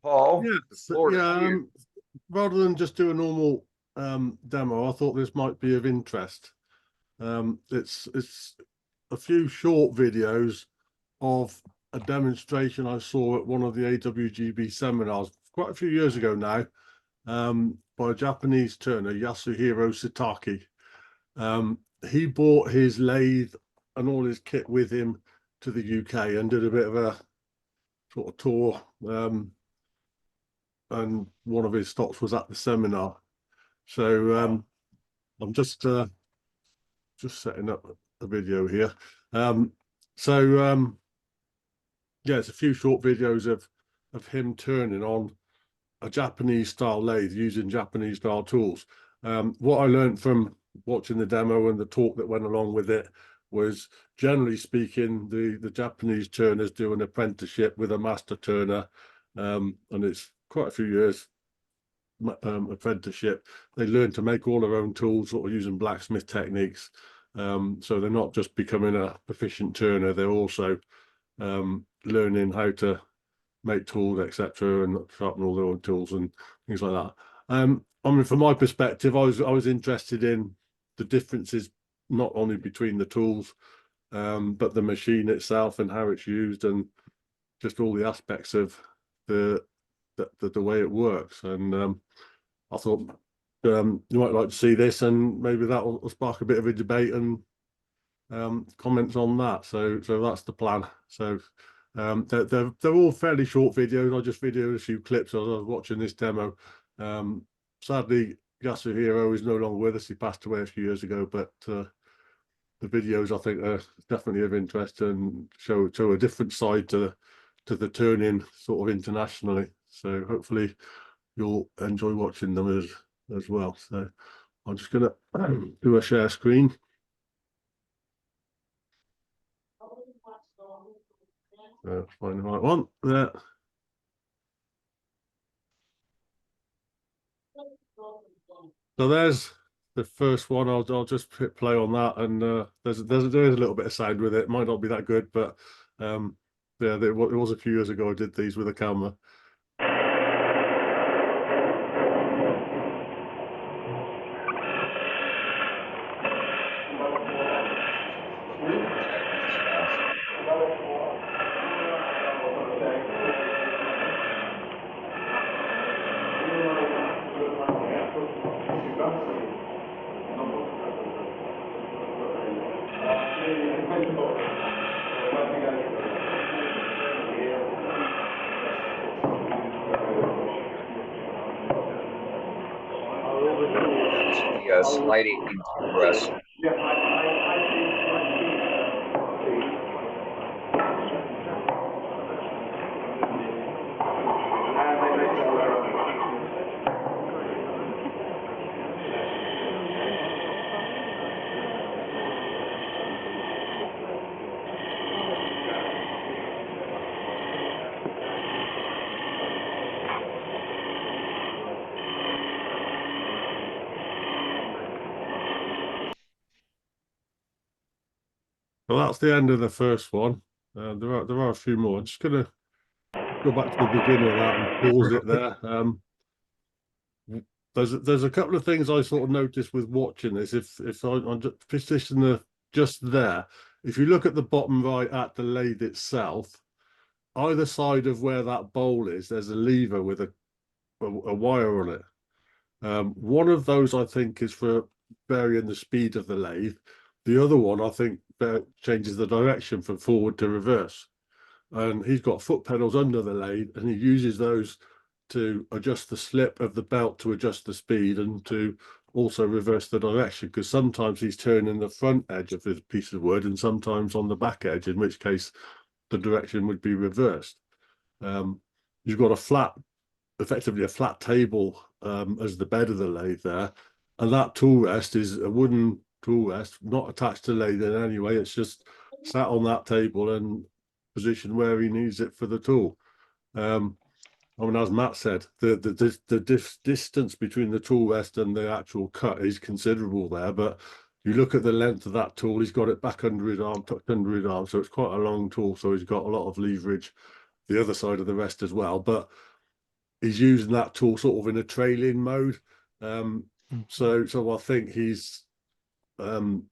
Paul, the Yes, floor is yeah. you. Rather than just do a normal demo, I thought this might be of interest. It's a few short videos of a demonstration I saw at one of the AWGB seminars quite a few years ago now, by a Japanese turner, Yasuhiro Satake. He brought his lathe and all his kit with him to the UK and did a bit of a sort of tour. And one of his stops was at the seminar. So I'm just setting up a video here. Um, so yeah, it's a few short videos of him turning on a Japanese style lathe using Japanese style tools. What I learned from watching the demo and the talk that went along with it was, generally speaking, the Japanese turners do an apprenticeship with a master turner, and it's quite a few years apprenticeship. They learn to make all their own tools, sort of using blacksmith techniques. So they're not just becoming a proficient turner, they're also learning how to make tools, etc., and sharpen all their own tools and things like that. I mean, from my perspective, I was interested in the differences not only between the tools, but the machine itself and how it's used, and just all the aspects of the way it works. And I thought you might like to see this, and maybe that will spark a bit of a debate and comments on that. So that's the plan. So they're all fairly short videos. I just videoed a few clips as I was watching this demo. Sadly, Yasuhiro is no longer with us. He passed away a few years ago, but the videos, I think, are definitely of interest and show a different side to the turning sort of internationally. So hopefully you'll enjoy watching them as well. So I'm just gonna do a share screen. Find the right one there. So there's the first one. I'll just hit play on that, and there is a little bit of sound with it. Might not be that good, but yeah, it was a few years ago I did these with a camera. The sliding progress. Well, that's the end of the first one. There are a few more. I'm just gonna go back to the beginning of that and pause it there. There's a couple of things I sort of noticed with watching this. If I'm just position just there, if you look at the bottom right at the lathe itself, either side of where that bowl is, there's a lever with a wire on it. One of those, I think, is for varying the speed of the lathe. The other one, I think, changes the direction from forward to reverse. And he's got foot pedals under the lathe, and he uses those to adjust the slip of the belt to adjust the speed and to also reverse the direction, because sometimes he's turning the front edge of his piece of wood and sometimes on the back edge, in which case the direction would be reversed. You've got effectively a flat table as the bed of the lathe there, and that tool rest is a wooden tool rest, not attached to the lathe in any way. It's just sat on that table and positioned where he needs it for the tool. I mean, as Matt said, the distance between the tool rest and the actual cut is considerable there, but you look at the length of that tool, he's got it back under his arm, tucked under his arm, so it's quite a long tool, so he's got a lot of leverage the other side of the rest as well. But he's using that tool sort of in a trailing mode. So I think he's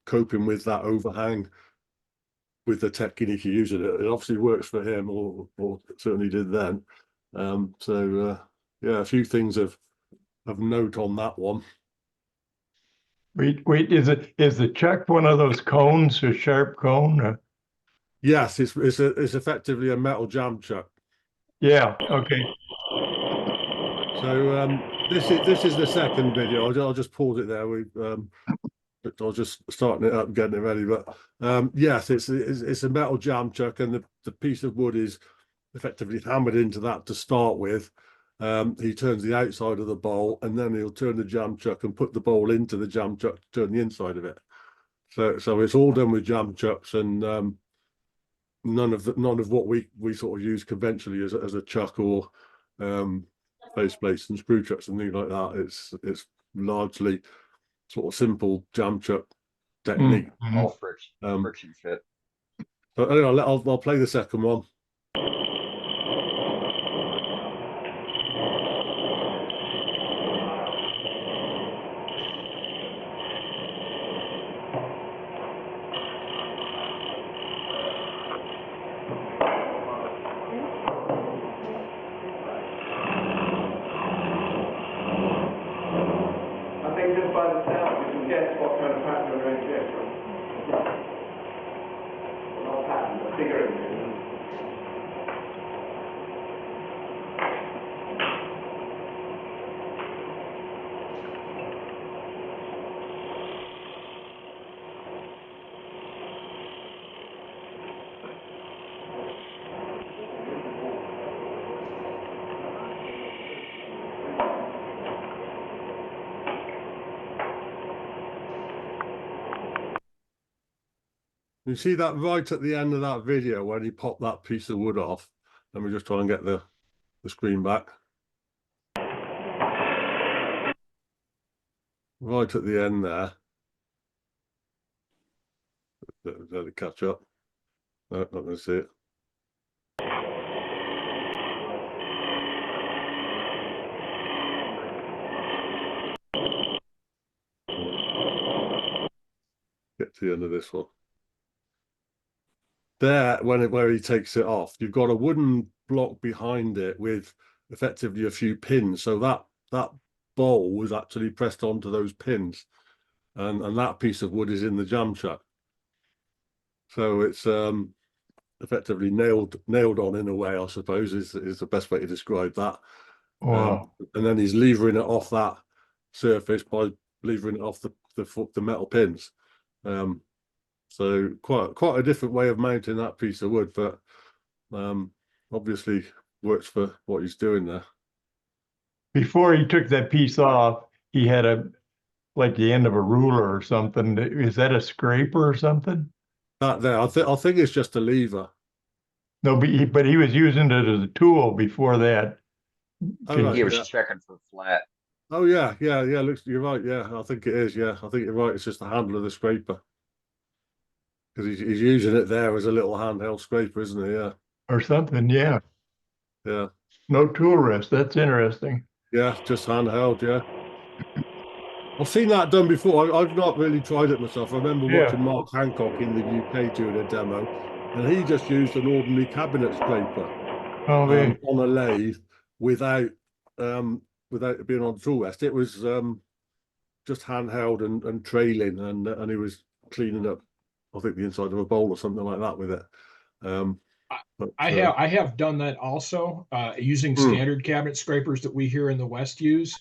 coping with that overhang with the technique he's using. It obviously works for him, or it certainly did then. Yeah, a few things of note on that one. Wait, is the chuck one of those cones, a sharp cone? Yes, it's effectively a metal jam chuck. Yeah, okay. So this is the second video. I'll just pause it there. I was just starting it up and getting it ready. But yes, it's a metal jam chuck, and the piece of wood is effectively hammered into that to start with. He turns the outside of the bowl, and then he'll turn the jam chuck and put the bowl into the jam chuck to turn the inside of it. So it's all done with jam chucks, and none of what we sort of use conventionally as a chuck or face plates and screw chucks and things like that. It's largely sort of simple jam chuck technique. All friction fit. But anyway, I'll play the second one. Just by the sound, you can guess what kind of pattern you're going to get from. Not pattern, but figurative. You see that right at the end of that video when he popped that piece of wood off. Let me just try and get the screen back. Right at the end there. Let it catch up. No, not going to see it. Get to the end of this one. There, where he takes it off, you've got a wooden block behind it with effectively a few pins. So that bowl was actually pressed onto those pins, and that piece of wood is in the jam chuck. So it's effectively nailed on in a way, I suppose, is the best way to describe that. Wow. And then he's levering it off that surface by levering it off the metal pins. So quite a different way of mounting that piece of wood, but obviously works for what he's doing there. Before he took that piece off, he had like the end of a ruler or something. Is that a scraper or something? That there, I think it's just a lever. No, but he was using it as a tool before that. Oh, right, He was yeah. checking for flat. Oh yeah. Looks, you're right. Yeah, I think it is. Yeah, I think you're right. It's just the handle of the scraper, because he's using it there as a little handheld scraper, isn't he? Yeah. Or something, yeah. Yeah. No tool rest. That's interesting. Yeah, just handheld. Yeah. I've seen that done before. I've not really tried it myself. I remember watching Mark Hancock in the UK doing a demo, and he just used an ordinary cabinet scraper on a lathe without it being on the tool rest. It was just handheld and trailing, and he was cleaning up, I think, the inside of a bowl or something like that with it. I have done that also, using standard cabinet scrapers that we here in the West use.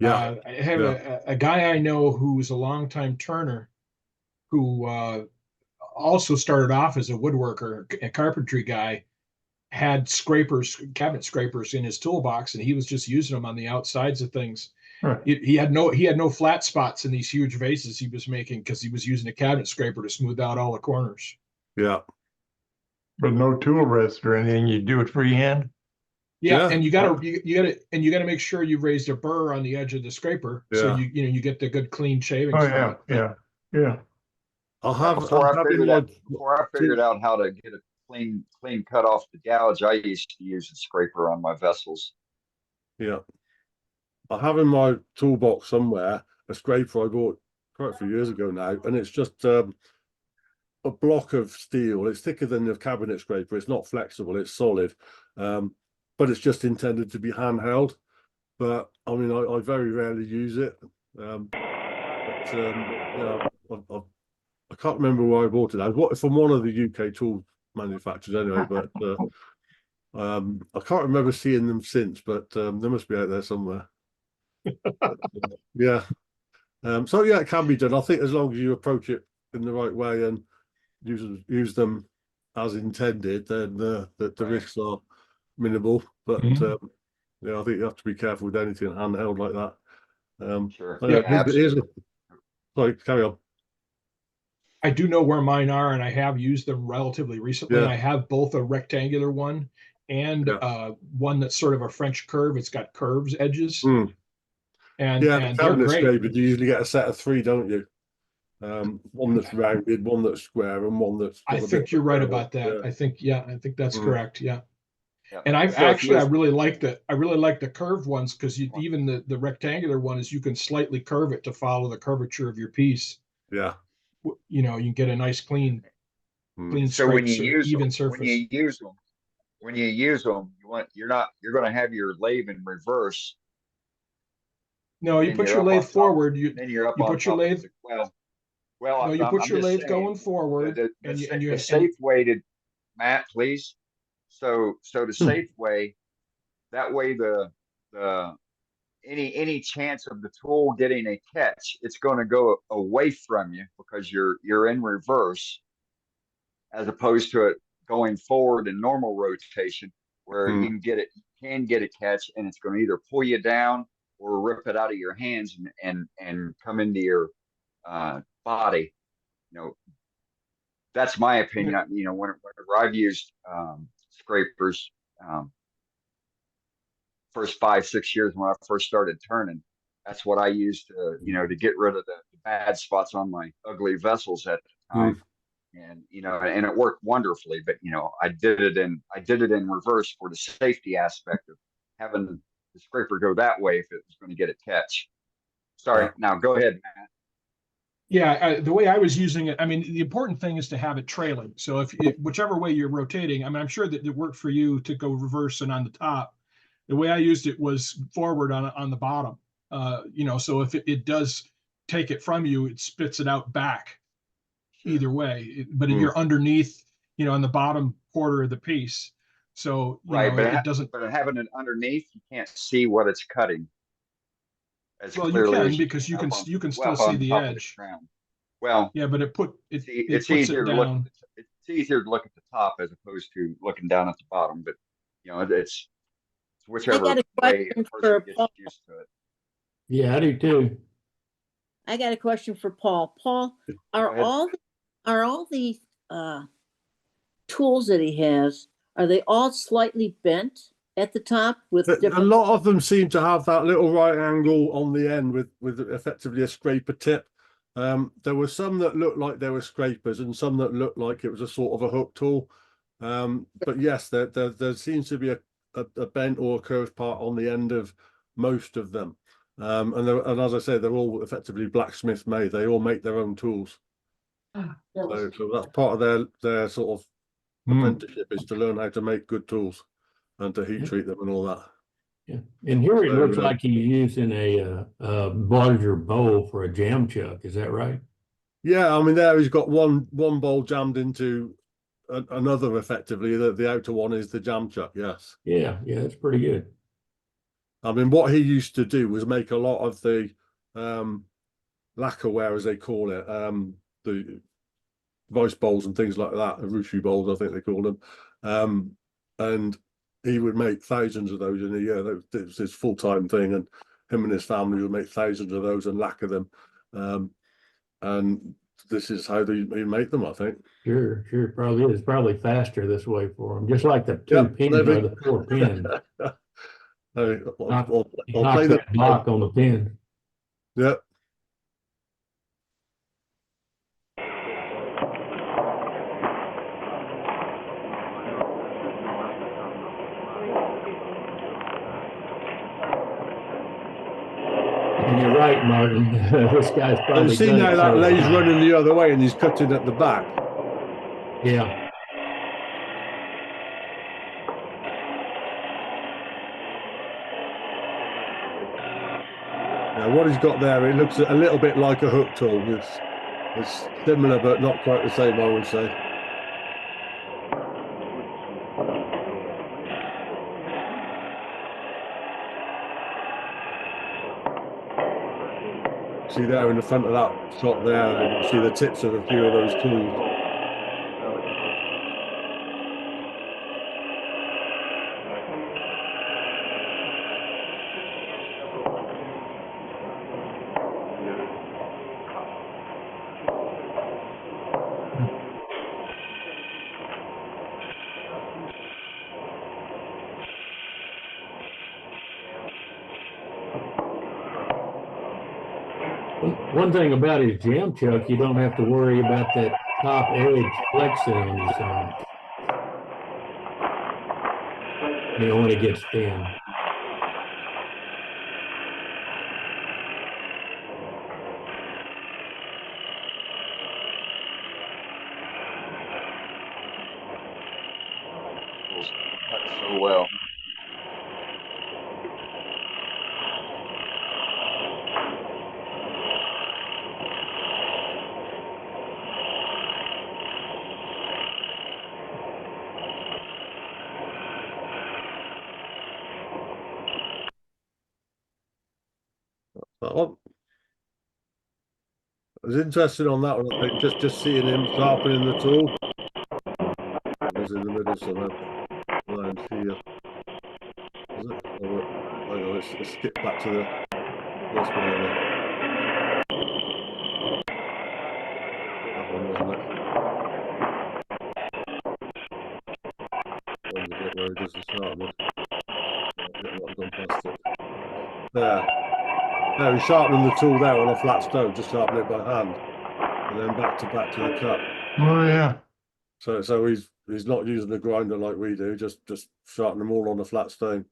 Yeah. I have a guy I know who's a longtime turner who also started off as a woodworker, a carpentry guy, had cabinet scrapers in his toolbox, and he was just using them on the outsides of things. Right. He had no flat spots in these huge vases he was making because he was using a cabinet scraper to smooth out all the corners. Yeah. But no tool rest or anything. You do it freehand. Yeah, and you gotta make sure you raised a burr on the edge of the scraper, so you get the good clean shavings. Oh yeah. Before I figured out how to get a clean cut off the gouge, I used to use a scraper on my vessels. Yeah. I have in my toolbox somewhere a scraper I bought quite a few years ago now, and it's just a block of steel. It's thicker than the cabinet scraper. It's not flexible. It's solid, but it's just intended to be handheld. But I mean, I very rarely use it. Yeah, I can't remember where I bought it. I bought it from one of the UK tool manufacturers anyway, but I can't remember seeing them since. But they must be out there somewhere. Yeah. So yeah, it can be done. I think as long as you approach it in the right way and use them as intended, then the risks are minimal. But yeah, I think you have to be careful with anything handheld like that. Sure. Yeah, absolutely. Sorry, carry on. I do know where mine are, and I have used them relatively recently. Yeah. And I have both a rectangular one and one that's sort of a French curve. It's got curves edges. And yeah, and the they're cabinet great. scraper, you usually get a set of 3, don't you? One that's rounded, one that's square, and one that's. I think you're right about that. Yeah. I think that's correct. Yeah. Yeah. And I've So if you- I really like the curved ones, because even the rectangular one is, you can slightly curve it to follow the curvature of your piece. Yeah. You know, you can get a nice clean So when you stripes, use even them, surface. when you use them, you're going to have your lathe in reverse. No, you and put you're your up on lathe top, forward. Then you're up you on put your top of lathe. the- well, No, you put I'm your just lathe saying, going forward, the safe way to, Matt, please. So the safe way, that way the any chance of the tool getting a catch, it's going to go away from you because you're in reverse, as opposed to it going forward in normal rotation, where you can get a catch, and it's going to either pull you down or rip it out of your hands and come into your body. You know, that's my opinion. You know, whenever I've used scrapers, first 5-6 years when I first started turning, that's what I used to, to get rid of the bad spots on my ugly vessels at the time. And and it worked wonderfully. But I did it in reverse for the safety aspect of having the scraper go that way if it was going to get a catch. Sorry. Now go ahead, Matt. Yeah, the way I was using it, I mean, the important thing is to have it trailing. So if whichever way you're rotating, I mean, I'm sure that it worked for you to go reverse and on the top. The way I used it was forward on the bottom. So if it does take it from you, it spits it out back. Either way, but you're underneath, on the bottom quarter of the piece. So it doesn't. But having it underneath, you can't see what it's cutting. Well, you can, because you can still see the edge. Well, yeah, but it it's puts easier it to look. down. It's easier to look at the top as opposed to looking down at the bottom. But it's whichever way a person gets used to it. Yeah, I do too. I got a question for Paul. Paul, are all the tools that he has, are they all slightly bent at the top with different? A lot of them seem to have that little right angle on the end with effectively a scraper tip. There were some that looked like they were scrapers, and some that looked like it was a sort of a hook tool. But yes, there seems to be a bent or a curved part on the end of most of them. And as I say, they're all effectively blacksmith made. They all make their own tools. So that's part of their sort of apprenticeship, is to learn how to make good tools and to heat treat them and all that. Yeah, and here it looks like he's using a larger bowl for a jam chuck. Is that right? Yeah, I mean, there he's got one bowl jammed into another. Effectively, the outer one is the jam chuck. Yes. Yeah, that's pretty good. I mean, what he used to do was make a lot of the lacquerware, as they call it, the rice bowls and things like that, rushi bowls, I think they call them. And he would make thousands of those in a year. That was his full-time thing, and him and his family would make thousands of those and lacquer them. And this is how he make them, I think. Sure, probably is. It's probably faster this way for him, just like the two pins or the 4 pins. I'll play that block on the pin. Yep. And you're right, Martin. This guy's But probably you see done now it that several lay's times. running the other way and he's cutting at the back. Yeah. Now what he's got there, it looks a little bit like a hook tool. It's similar, but not quite the same, I would say. See there in the front of that shot there, you see the tips of a few of those tools. One thing about his jam chuck, you don't have to worry about that top edge flexing on you so much. You know, when it gets thin. Cut so well. That one. It was interesting on that one, I think, just seeing him sharpening the tool. It was in the middle somewhere, around here. Is it? Oh, wait, hang on, let's skip back to the first one there. That one, wasn't it? One's a bit where he does the sharpening. I might have gone past it. There. There, he's sharpening the tool there on a flat stone, just sharpen it by hand. And then back to the cut. Oh, yeah. So he's not using the grinder like we do, just sharpen them all on a flat stone.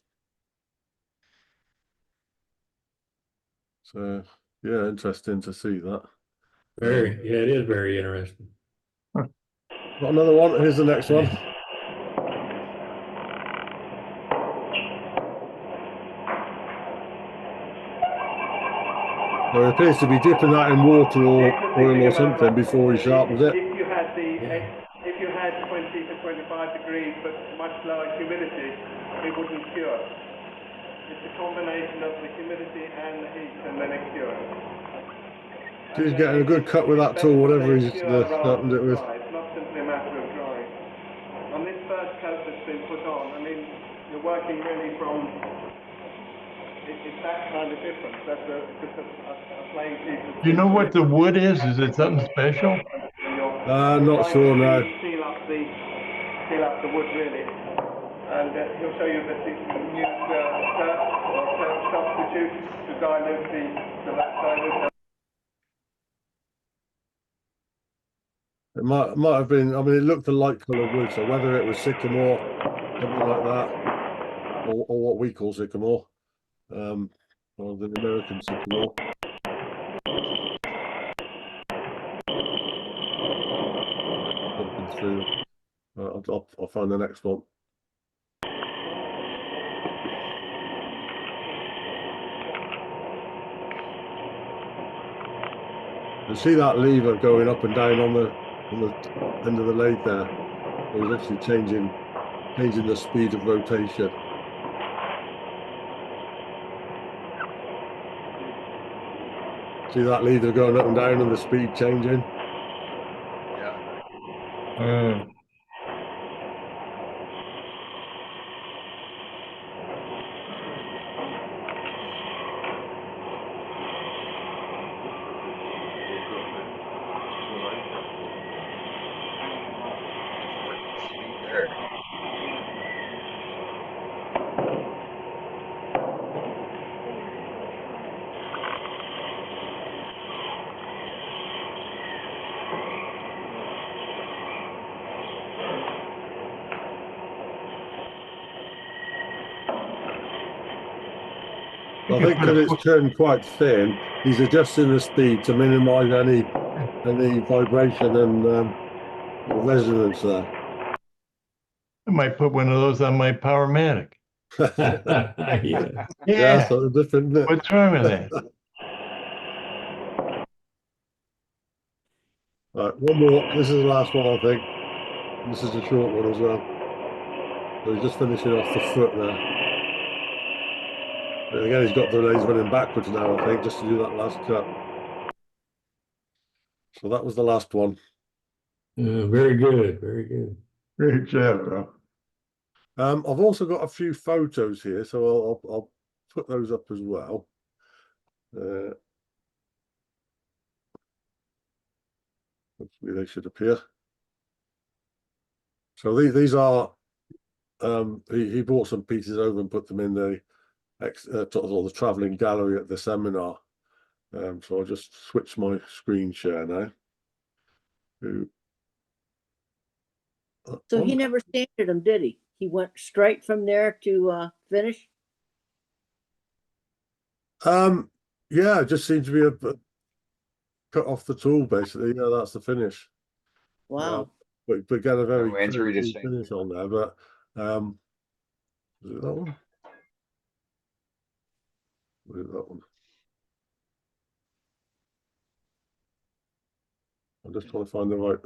So yeah, interesting to see that. Very, yeah, it is very interesting. Got another one. Here's the next one. So he appears to be dipping that in water or oil or something before he sharpens it. If you had if you had 20 to 25 degrees but much lower humidity, it wouldn't cure. It's a combination of the humidity and the heat, and then it cures. So he's getting a good cut with that tool, whatever he's sharpened it with. It's not simply a matter of drying. On this first coat that's been put on, I mean, you're working really from. It's that kind of difference. That's just a plain piece of. Do you know what the wood is? Is it something special? Not sure now. Seal up the wood really, and he'll show you that you can use turf or turf substitute to dilute the dilute. It might have been. I mean, it looked a light coloured wood, so whether it was sycamore, something like that, or what we call sycamore, or the American sycamore. Looking through. I'll find the next one. You see that lever going up and down on the end of the lathe there. He's actually changing the speed of rotation. See that lever going up and down and the speed changing? Yeah. I think because it's turned quite thin, he's adjusting the speed to minimise any vibration and resonance there. I might put one of those on my Powermatic. Yeah. Yeah, sort of different. Isn't it? What's wrong with that? Right, one more. This is the last one, I think. This is a short one as well. So he's just finishing off the foot there. But again, he's running backwards now, I think, just to do that last cut. So that was the last one. Very good, very good. Great job, bro. I've also got a few photos here, so I'll put those up as well. Hopefully they should appear. So these are he brought some pieces over and put them in the the traveling gallery at the seminar. So I'll just switch my screen share now. So he never standard them, did he? He went straight from there to finish? Yeah, it just seems to be a cut off the tool, basically. Yeah, that's the finish. Wow. But get a very No injury to clean see. finish on there. But is it that one? Is it that one? I'm just trying to find the right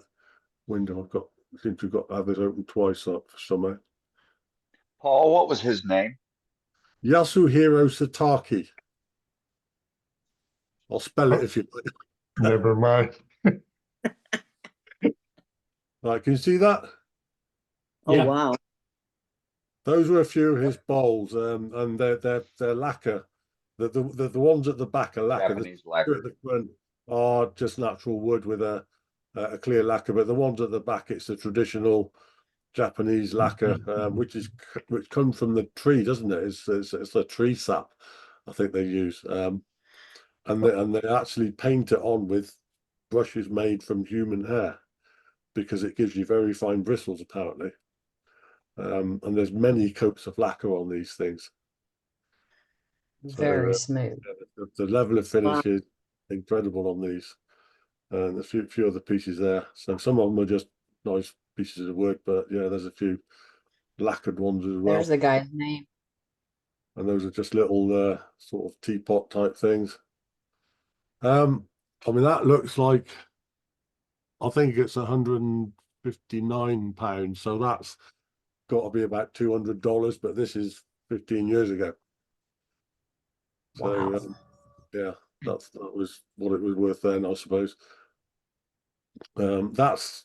window. Seem to have this open twice up for somewhere. Paul, what was his name? Yasuhiro Sataki. I'll spell it if you like. Never mind. Right, can you see that? Oh, Yeah. wow. Those were a few of his bowls, and they're lacquer. The ones at the back are lacquer. Japanese The lacquer. at the front are just natural wood with a clear lacquer, but the ones at the back, it's the traditional Japanese lacquer, which comes from the tree, doesn't it? It's a tree sap, I think they use, and they actually paint it on with brushes made from human hair because it gives you very fine bristles, apparently. And there's many coats of lacquer on these things. Very So, smooth. the level of finish is incredible on these, and a few other pieces there. So some of them are just nice pieces of work, but yeah, there's a few lacquered ones as well. There's the guy's name. And those are just little sort of teapot type things. I mean, that looks like, I think it's £159, so that's got to be about $200, but this is 15 years ago. So Wow. yeah, that was what it was worth then, I suppose. I was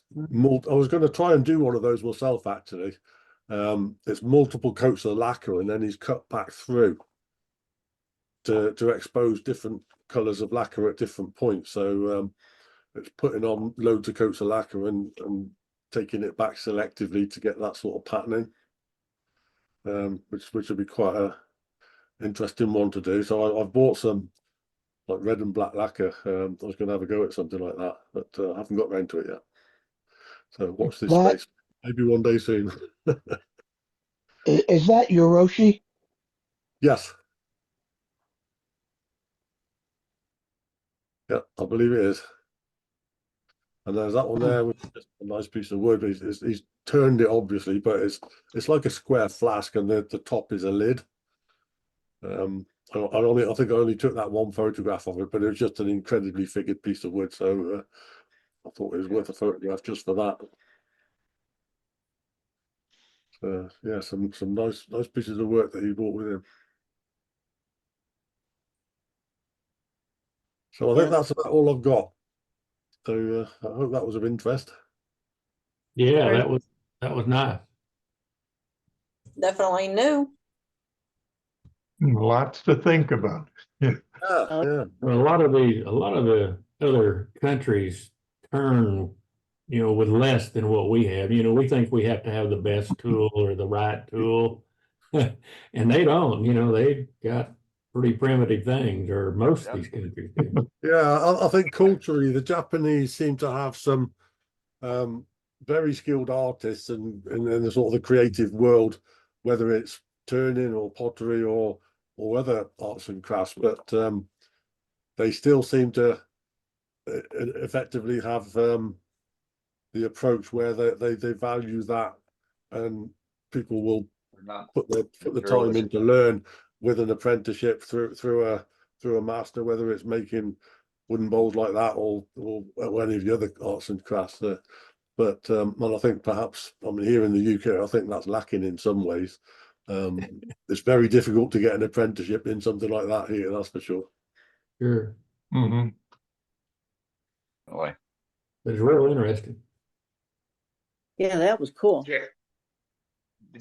going to try and do one of those myself, actually. It's multiple coats of lacquer, and then he's cut back through to expose different colors of lacquer at different points. So it's putting on loads of coats of lacquer and taking it back selectively to get that sort of patterning, which would be quite a interesting one to do. So I've bought some like red and black lacquer. I was going to have a go at something like that, but I haven't got around to it yet. So watch this space. Maybe one day soon. Is that Yoroshi? Yes. Yeah, I believe it is. And there's that one there, which is just a nice piece of wood. He's turned it, obviously, but it's like a square flask, and the top is a lid. I think I only took that one photograph of it, but it was just an incredibly figured piece of wood. So I thought it was worth a photograph just for that. Yeah, some nice pieces of work that he brought with him. So I think that's about all I've got. So I hope that was of interest. Yeah, Very- that was nice. Definitely new. Lots to think about. Yeah. A lot of the other countries turn, with less than what we have. We think we have to have the best tool or the right tool, and they don't. They've got pretty primitive things, or most of these countries do. Yeah, I think culturally the Japanese seem to have some very skilled artists in the sort of the creative world, whether it's turning or pottery or or other arts and crafts, but they still seem to effectively have the approach where they value that, and people will They're not put the time in materialistic. to learn with an apprenticeship through a master, whether it's making wooden bowls like that or any of the other arts and crafts. But I think perhaps, I mean, here in the UK, I think that's lacking in some ways. It's very difficult to get an apprenticeship in something like that here, that's for sure. Sure, Mm-hmm. Anyway. but it's real interesting. Yeah, that was cool. Jer-